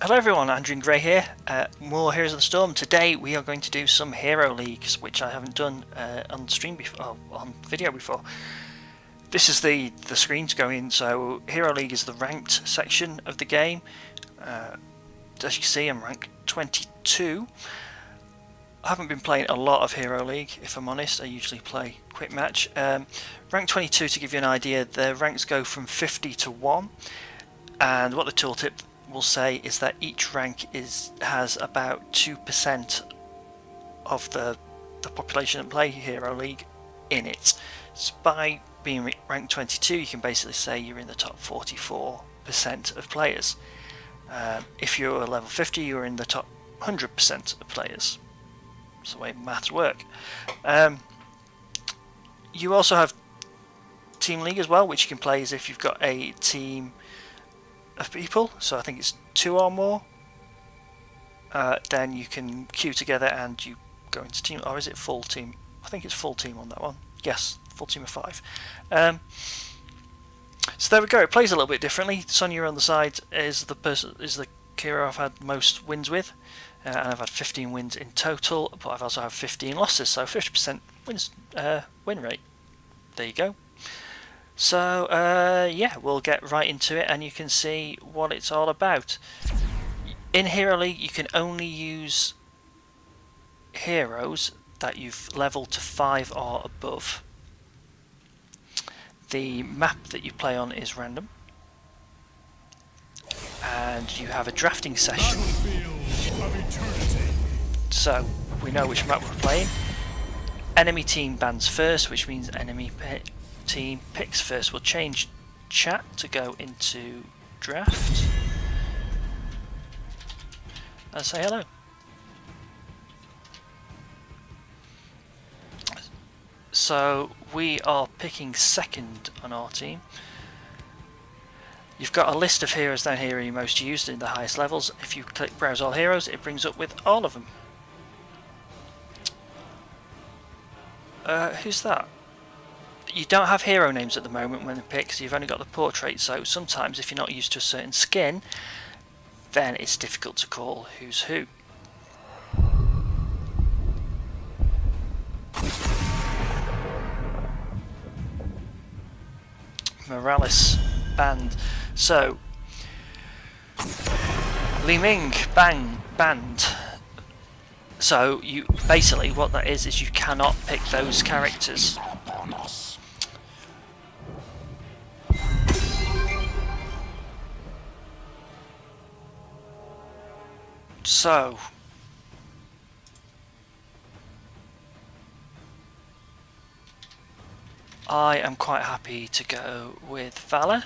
Hello everyone, Andrew and Gray here, more Heroes of the Storm. Today we are going to do some Hero Leagues, which I haven't done on stream before, on video before. This is the screen to go in, so Hero League is the ranked section of the game. As you can see, I'm rank 22. I haven't been playing a lot of Hero League, if I'm honest. I usually play quick match. Rank 22, to give you an idea, the ranks go from 50 to 1, and what the tooltip will say is that each rank has about 2% of the population that play Hero League in it. So by being ranked 22, you can basically say you're in the top 44% of players. If you're level 50, you're in the top 100% of players. That's the way maths work. You also have Team League as well, which you can play as if you've got a team of people, so I think it's 2 or more. Then you can queue together and you go into team, or is it full team? I think it's full team on that one. Yes, full team of 5. So there we go. It plays a little bit differently. Sonya on the side is the hero I've had most wins with, and I've had 15 wins in total, but I've also had 15 losses, so 50% win rate. There you go. So yeah, we'll get right into it and you can see what it's all about. In Hero League you can only use heroes that you've leveled to 5 or above. The map that you play on is random, and you have a drafting session. So we know which map we're playing. Enemy team bans first, which means enemy team picks first. We'll change chat to go into draft and say hello. So we are picking second on our team. You've got a list of heroes down here you most used in the highest levels. If you click browse all heroes, it brings up with all of them. Who's that? You don't have hero names at the moment when they pick, so you've only got the portrait, so sometimes if you're not used to a certain skin, then it's difficult to call who's who. Morales banned. So Li Ming banned. So you basically, what that is you cannot pick those characters. So I am quite happy to go with Valla.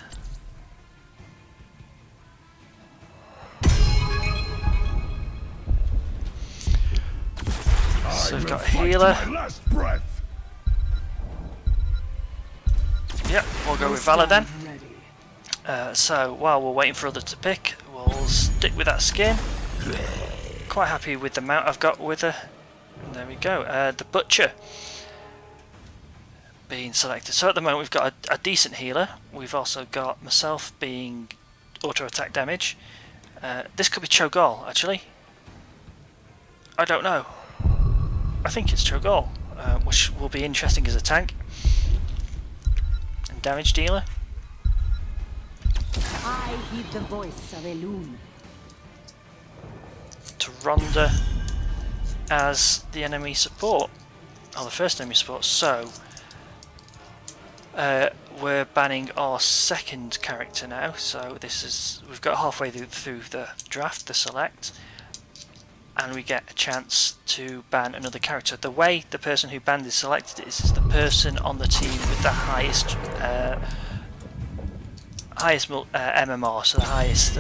So we've got a healer. Yep, we'll go with Valla then. So while we're waiting for others to pick, we'll stick with that skin. Quite happy with the mount I've got with her. And there we go. The Butcher being selected. So at the moment we've got a decent healer. We've also got myself being auto attack damage. This could be Cho'Gall actually. I don't know. I think it's Cho'Gall, which will be interesting as a tank and damage dealer. I heed the voice of Elune. To Ronda as the enemy support, or the first enemy support. So we're banning our second character now. So we've got halfway through the draft, the select, and we get a chance to ban another character. The way the person who banned is selected is the person on the team with the highest MMR, so the highest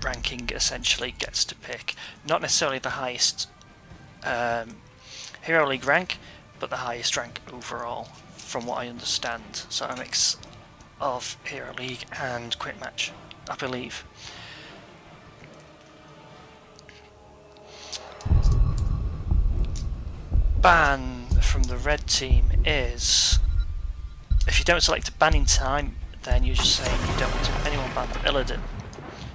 ranking essentially gets to pick. Not necessarily the highest Hero League rank, but the highest rank overall, from what I understand. So a mix of Hero League and Quick Match, I believe. Ban from the red team is, if you don't select a banning time, then you're just saying you don't want anyone banned Illidan.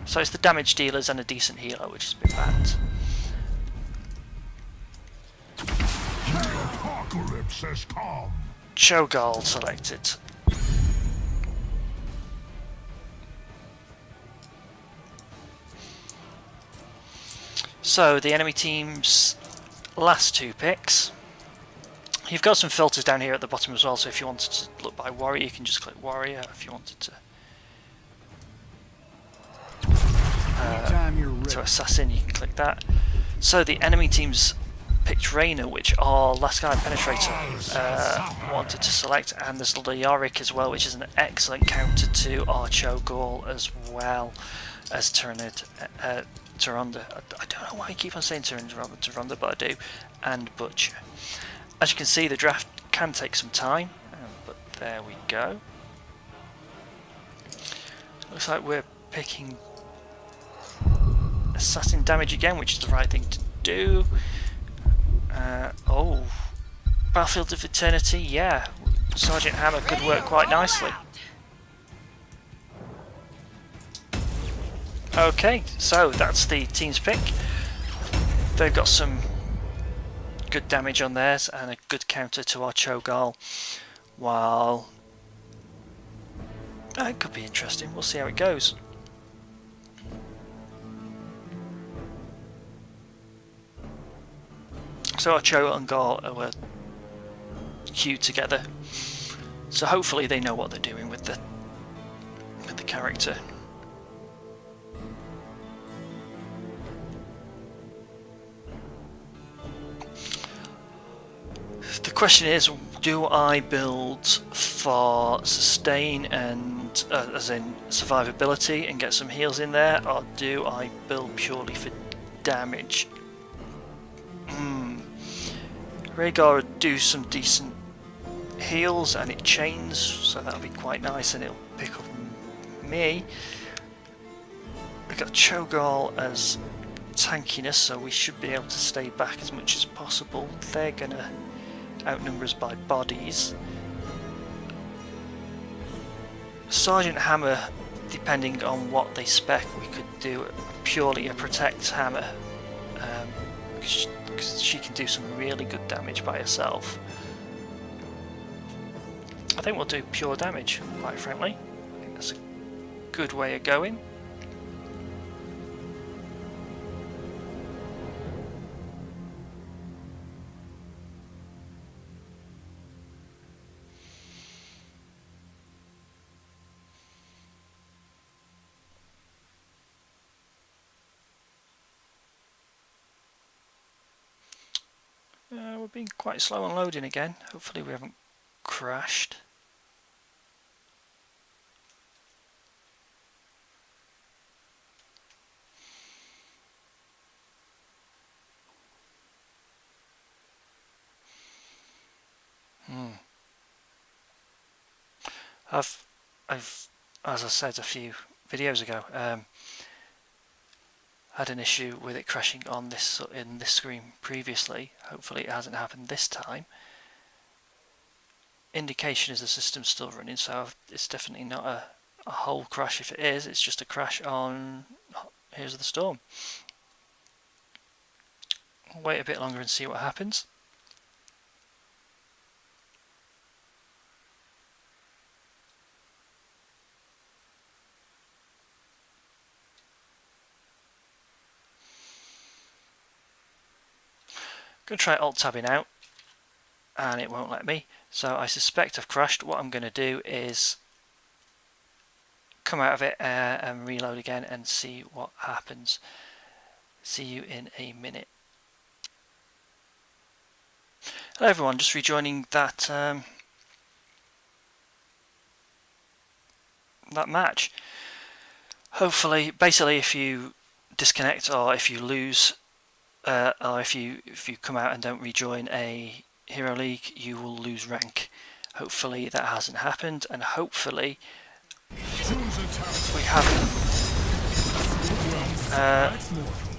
So it's the damage dealers and a decent healer, which is a bit bad. The apocalypse has come. Cho'Gall selected. So the enemy team's last two picks. You've got some filters down here at the bottom as well, so if you wanted to look by warrior, you can just click warrior. If you wanted to assassin, you can click that. So the enemy team's picked Reyna, which our last guy penetrator wanted to select, and there's Leoric as well, which is an excellent counter to our Cho'Gall as well as Tyrande. I don't know why I keep on saying Tyrande, but I do, and Butcher. As you can see, the draft can take some time, but there we go. Looks like we're picking assassin damage again, which is the right thing to do. Oh, Battlefield of Eternity, yeah. Sergeant Hammer could work quite nicely. Okay, so that's the team's pick. They've got some good damage on theirs and a good counter to our Cho'Gall, while it could be interesting. We'll see how it goes. So our Cho and Gall were queued together, so hopefully they know what they're doing with the character. The question is, do I build for sustain and as in survivability and get some heals in there, or do I build purely for damage? Rhaegar would do some decent heals and it chains, so that'll be quite nice, and it'll pick up me. We've got Cho'Gall as tankiness, so we should be able to stay back as much as possible. They're gonna outnumber us by bodies. Sergeant Hammer, depending on what they spec, we could do purely a protect hammer, because she can do some really good damage by herself. I think we'll do pure damage, quite frankly. I think that's a good way of going. We're being quite slow on loading again. Hopefully we haven't crashed. I've, as I said a few videos ago, had an issue with it crashing on this in this screen previously. Hopefully it hasn't happened this time. Indication is the system's still running, so it's definitely not a whole crash. If it is, it's just a crash on Heroes of the Storm. We'll wait a bit longer and see what happens. I'm going to try alt-tabbing out, and it won't let me, so I suspect I've crashed. What I'm going to do is come out of it and reload again and see what happens. See you in a minute. Hello everyone, just rejoining that that match. Hopefully, basically, if you disconnect or if you lose, or if you come out and don't rejoin a Hero League, you will lose rank. Hopefully that hasn't happened, and hopefully we haven't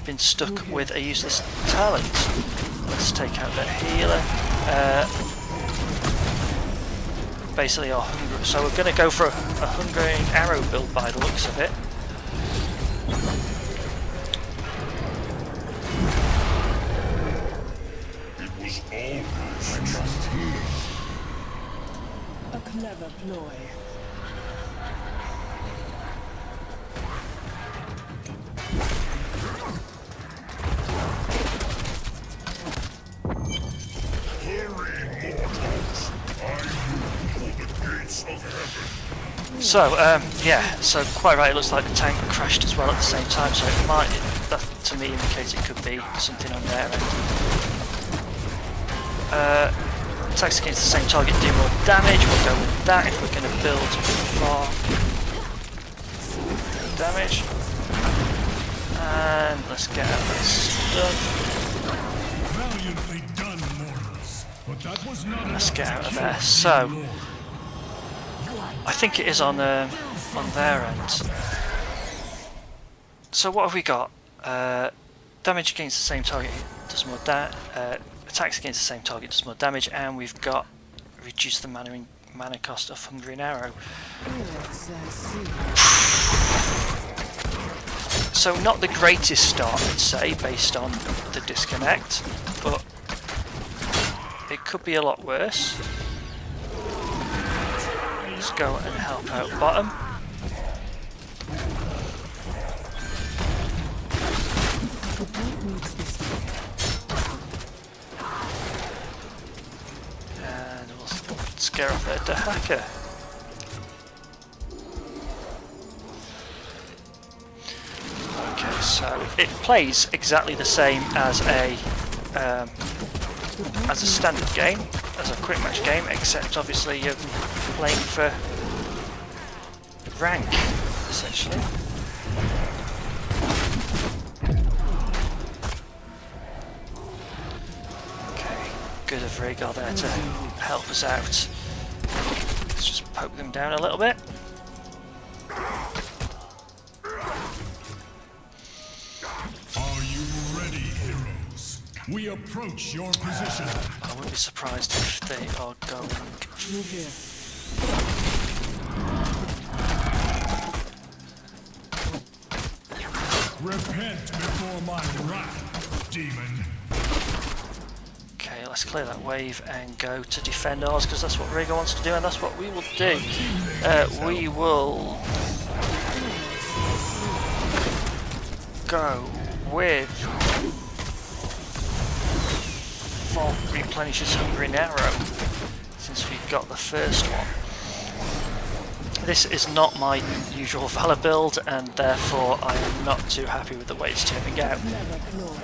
been stuck with a useless talent. Let's take out that healer. Basically so we're going to go for a hungering arrow build by the looks of it. Never ploy. So, yeah, so quite right, it looks like the tank crashed as well at the same time, so it might, that to me indicates it could be something on their end. Attacks against the same target do more damage, we'll go with that if we're going to build far damage. And let's get out of this stuff. Valiantly done, mortals. But that was not Let's enough get to out of kill there. the So, Lord. I think it is on their end. So what have we got? Damage against the same target does more attacks against the same target does more damage, and we've got reduce the mana cost of Hungering Arrow. Yes, I see. So not the greatest start, I'd say, based on the disconnect, but it could be a lot worse. Let's go and help out bottom. And we'll scare off their Dahaka. Okay, so it plays exactly the same as a standard game, as a quick match game, except obviously you're playing for rank, essentially. Okay, good of Rhaegar there to help us out. Let's just poke them down a little bit. Are you ready, heroes? We approach your position. I wouldn't be surprised if they are going. Move here. Repent before my wrath, demon. Okay, let's clear that wave and go to defend ours, because that's what Rhaegar wants to do, and that's what we will do. We will go with Vault replenishes Hungering Arrow, since we've got the first one. This is not my usual Valla build, and therefore I am not too happy with the way it's turning out. Never ploy.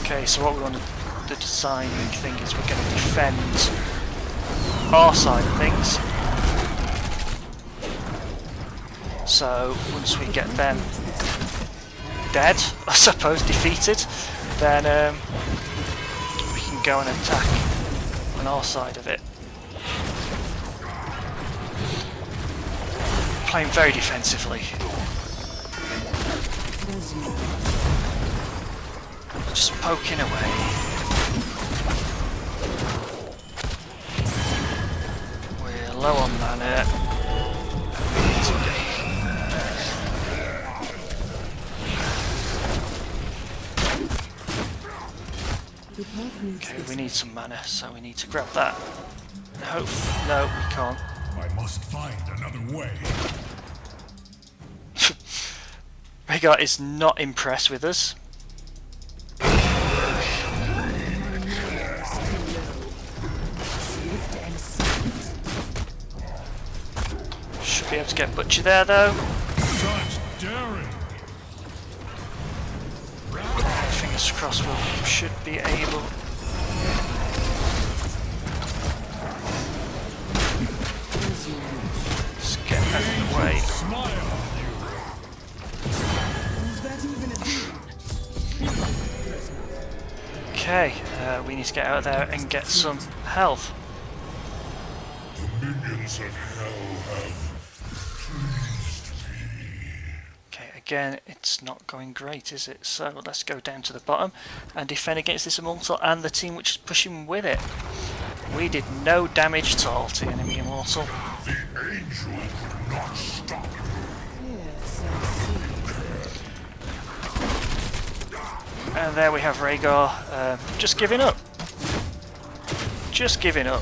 Okay, so what we want to, the designing thing is we're going to defend our side of things. So once we get them dead, I suppose, defeated, then we can go and attack on our side of it. Playing very defensively. Just poking away. We're low on mana. Okay, we need some mana, so we need to grab that. Hope. No, we can't. I must find another way. Rhaegar is not impressed with us. Should be able to get Butcher there though. Such daring. Fingers crossed we should be able. Let's get out of the way. Smile. Okay, we need to get out of there and get some health. The minions of hell have pleased me. Okay, again, it's not going great, is it? So let's go down to the bottom and defend against this Immortal and the team which is pushing with it. We did no damage at all to the enemy Immortal. The angel could not stop. Yes, I see. And there we have Rhaegar just giving up. just giving up.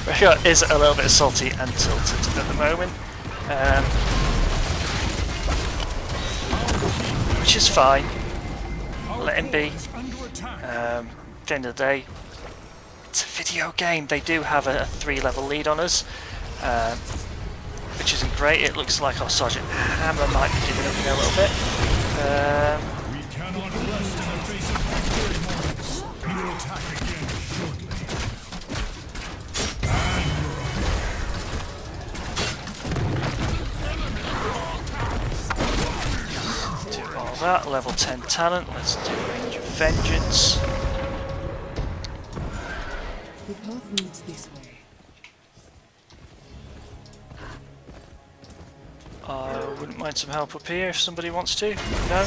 Rashot is a little bit salty and tilted at the moment, which is fine. Let him be. At the end of the day, it's a video game. They do have a 3-level lead on us, which isn't great. It looks like our Sergeant Hammer might be giving up in a little bit. We cannot rest in the face of victory, Mortals. We will attack again shortly. Do all that. Level 10 talent. Let's do Range of Vengeance. The path leads this way. I wouldn't mind some help up here if somebody wants to. No?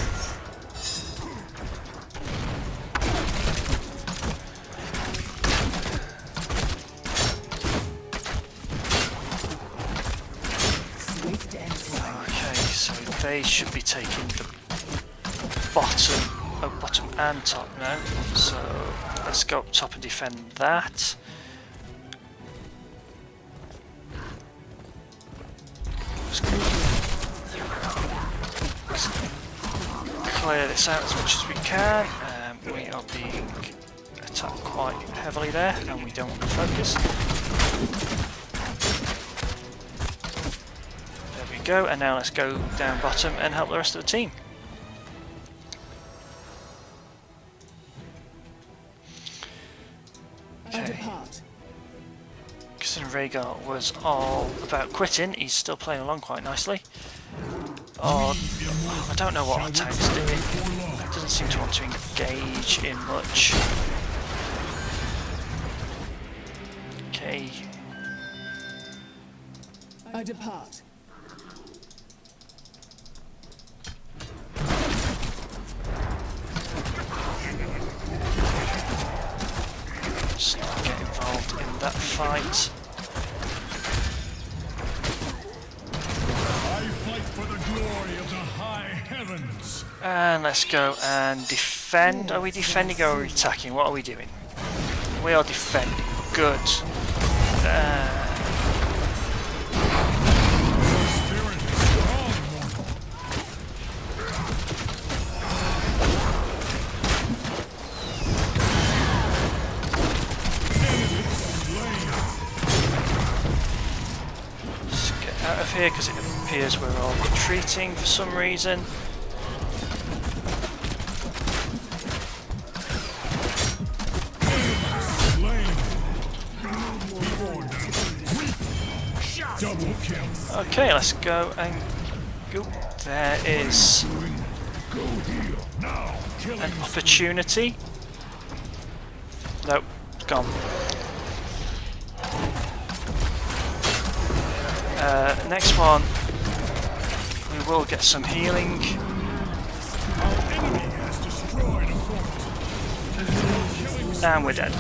Swift and slow. Okay, so they should be taking the bottom and top now. So let's go up top and defend that. Just clear this out as much as we can. We are being attacked quite heavily there, and we don't want to focus. There we go, and now let's go down bottom and help the rest of the team. I Okay, depart. considering Rhaegar was all about quitting, he's still playing along quite nicely. Oh, I don't know what our tank's doing. Doesn't seem to want to engage in much. Okay. I depart. Let's not get involved in that fight. I fight for the glory of the high heavens. And let's go and defend. Are we defending or are we attacking? What are we doing? We are defending. Good. Your spirit is strong, mortal. Enemy slain. Let's get out of here because it appears we're all retreating for some reason. Slain. Double kill. Okay, let's go and go. There is Go heal. Now. Killing an opportunity. Nope, it's gone. Next one, we will get some healing. Our enemy has destroyed a fort. And we're dead.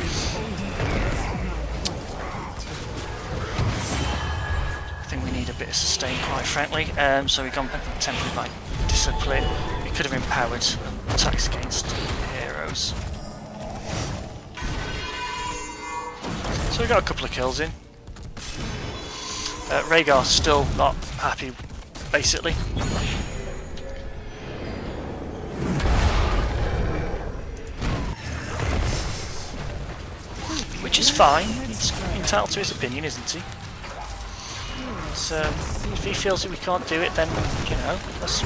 I think we need a bit of sustain, quite frankly. So we've gone temporarily by discipline. We could have empowered attacks against heroes. So we got a couple of kills in. Rhaegar's still not happy, basically. Which is fine. He's entitled to his opinion, isn't he? So if he feels that we can't do it, then you know, let's.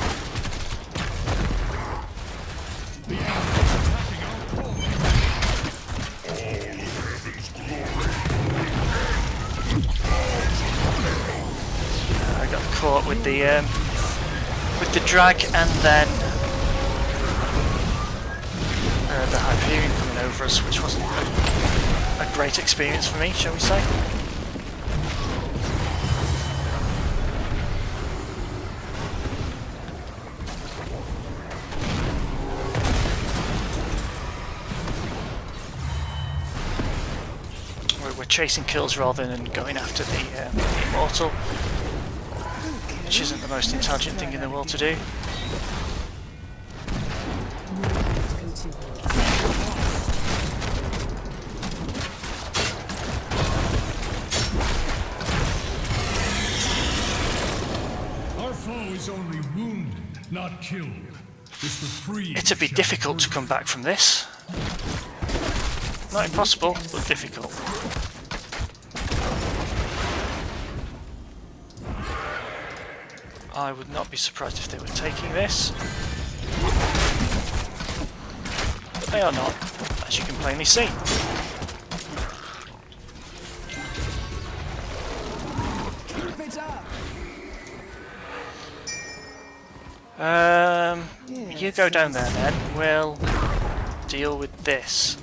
I got caught with the drag, and then the Hyperion coming over us, which wasn't a great experience for me, shall we say. We're chasing kills rather than going after the Immortal, which isn't the most intelligent thing in the world to do. Our foe is only wounded, not killed. This would free. It'd be difficult to come back from this. Not impossible, but difficult. I would not be surprised if they were taking this. But they are not, as you can plainly see. Keep it up. You go down there then. We'll deal with this.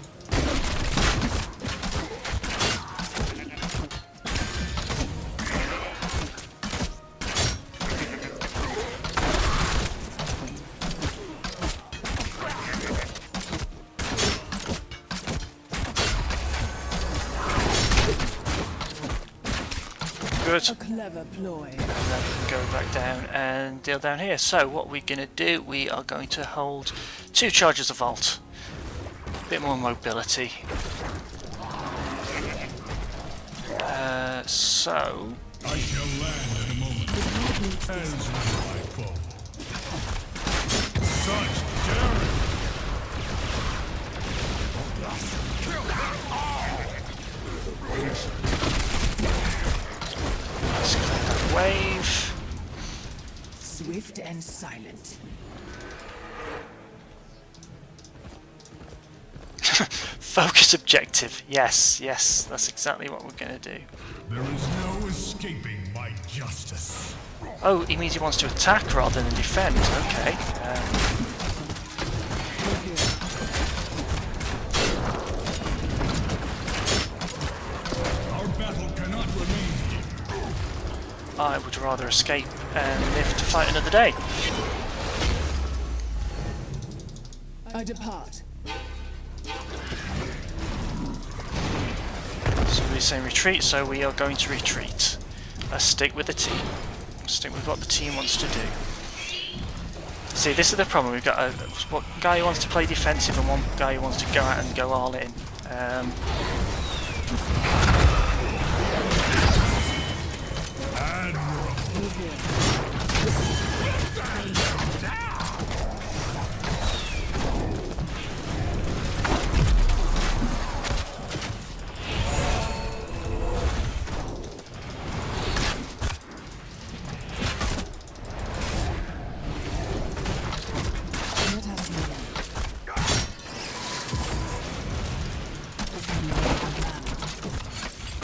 Good. A clever ploy. And then we can go back down and deal down here. So what we're going to do, we are going to hold 2 charges of Vault. A bit more mobility. So... I shall land in a moment. As will my foe. Such daring! let's clear that wave. Swift and silent. Focus objective. Yes, yes, that's exactly what we're going to do. There is no escaping my justice. Oh, he means he wants to attack rather than defend. Okay. Our battle cannot remain here. I would rather escape and live to fight another day. I depart. So we're saying retreat, so we are going to retreat. Let's stick with the team. Stick with what the team wants to do. See, this is the problem. We've got a one guy who wants to play defensive and one guy who wants to go out and go all in. Let us begin.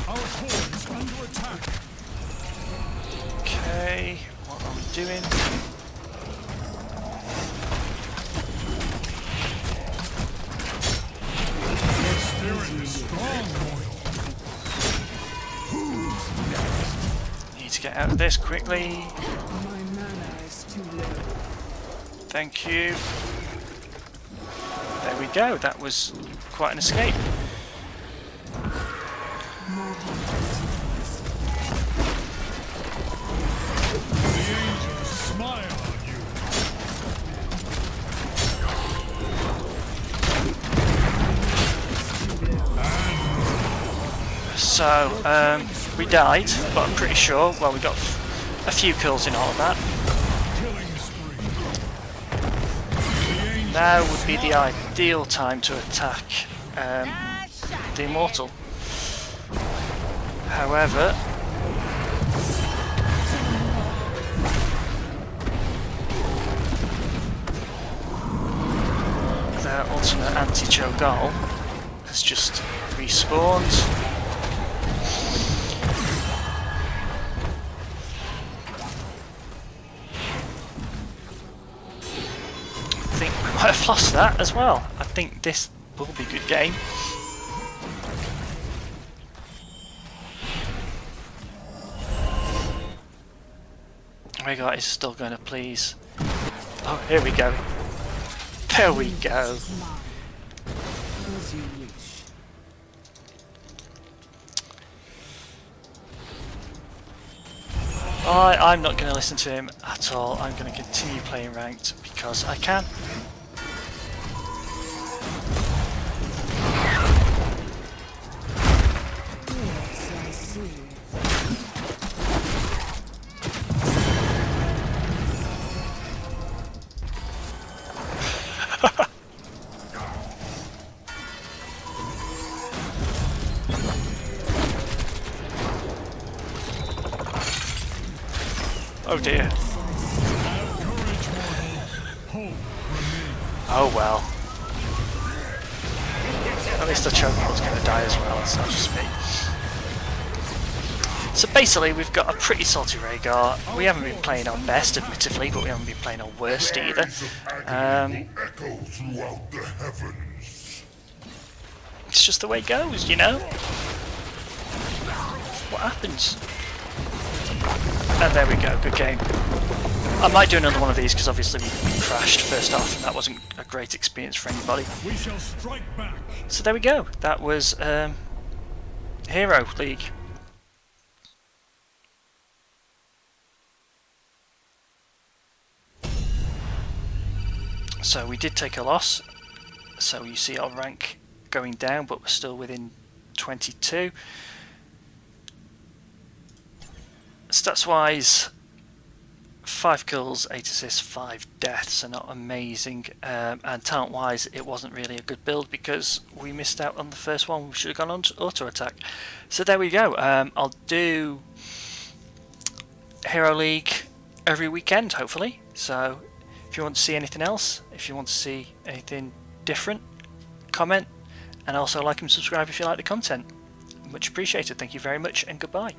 Our core is under attack. Okay, what are we doing? Your spirit is strong, Royal. Need to get out of this quickly. My mana is too low. Thank you. There we go. That was quite an escape. The angels smile on you. So, we died, but I'm pretty sure, well, we got a few kills in all of that. Killing spree. Now would be the ideal time to attack the Immortal. However, their ultimate anti-Cho'Gall has just respawned. I think we might have lost that as well. I think this will be a good game. Rhaegar is still going to please. Oh, here we go. There we go. As you wish. I'm not going to listen to him at all. I'm going to continue playing ranked because I can. Yes, I see. Oh dear. Have courage, mortals. Hope remains. Oh well. At least the chokehold's going to die as well, it's not just me. So basically we've got a pretty salty Rhaegar. We haven't been playing our best admittedly, but we haven't been playing our worst either. Echo throughout the heavens. It's just the way it goes, you know? What happens? And there we go, good game. I might do another one of these because obviously we crashed first off and that wasn't a great experience for anybody. We shall strike back. So there we go, that was Hero League. So we did take a loss, so you see our rank going down, but we're still within 22. Stats wise, 5 kills, 8 assists, 5 deaths are not amazing, and talent wise it wasn't really a good build because we missed out on the first one. We should have gone on to auto attack. So there we go. I'll do Hero League every weekend hopefully, so if you want to see anything else, if you want to see anything different, comment, and also like and subscribe if you like the content. Much appreciated. Thank you very much and goodbye.